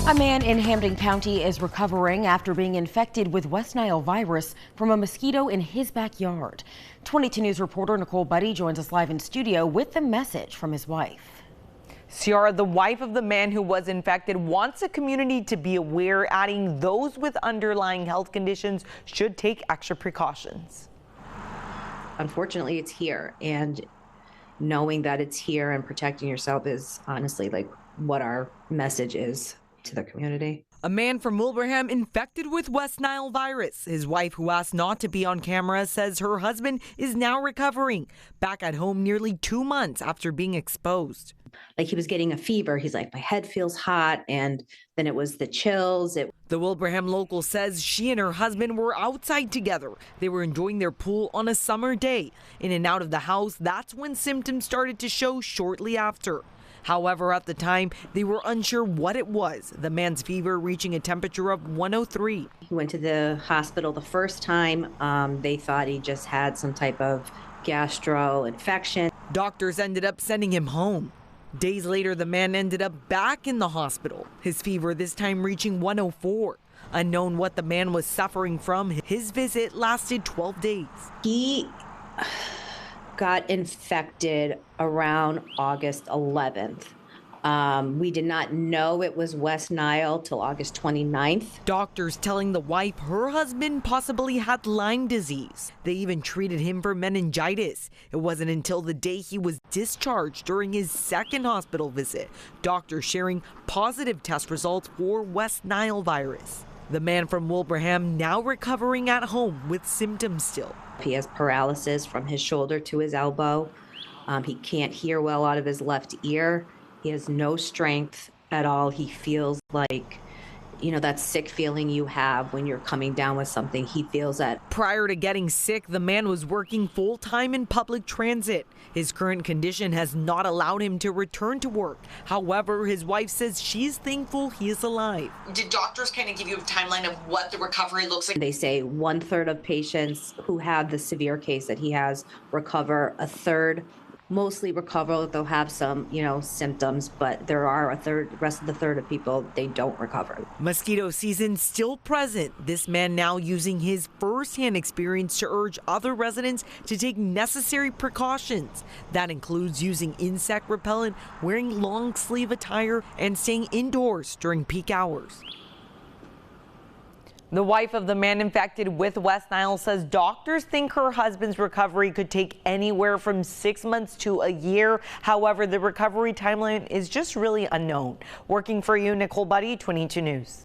A man in Hampden County is recovering after being infected with West Nile virus from a mosquito in his backyard. 22 News reporter Nicole Buddy joins us live in studio with the message from his wife. Ciara, the wife of the man who was infected, wants the community to be aware, adding those with underlying health conditions should take extra precautions. Unfortunately, it's here, and knowing that it's here and protecting yourself is honestly like what our message is to the community. A man from Wilbraham infected with West Nile virus. His wife, who asked not to be on camera, says her husband is now recovering, back at home nearly 2 months after being exposed. Like, he was getting a fever. He's like, my head feels hot, and then it was the chills. The Wilbraham local says she and her husband were outside together. They were enjoying their pool on a summer day. In and out of the house, that's when symptoms started to show shortly after. However, at the time, they were unsure what it was. The man's fever reaching a temperature of 103. He went to the hospital the first time. They thought he just had some type of gastro infection. Doctors ended up sending him home. Days later, the man ended up back in the hospital, his fever this time reaching 104. Unknown what the man was suffering from, his visit lasted 12 days. He got infected around August 11th. We did not know it was West Nile till August 29th. Doctors telling the wife her husband possibly had Lyme disease. They even treated him for meningitis. It wasn't until the day he was discharged during his second hospital visit, doctors sharing positive test results for West Nile virus. The man from Wilbraham now recovering at home with symptoms still. He has paralysis from his shoulder to his elbow. He can't hear well out of his left ear. He has no strength at all. He feels like, you know, that sick feeling you have when you're coming down with something. He feels that. Prior to getting sick, the man was working full-time in public transit. His current condition has not allowed him to return to work. However, his wife says she's thankful he is alive. Did doctors kind of give you a timeline of what the recovery looks like? They say 1/3 of patients who have the severe case that he has recover. A third mostly recover. They'll have some, symptoms, but there are rest of the third of people, they don't recover. Mosquito season still present. This man now using his firsthand experience to urge other residents to take necessary precautions. That includes using insect repellent, wearing long sleeve attire, and staying indoors during peak hours. The wife of the man infected with West Nile says doctors think her husband's recovery could take anywhere from 6 months to a year. However, the recovery timeline is just really unknown. Working for you, Nicole Buddy, 22 News.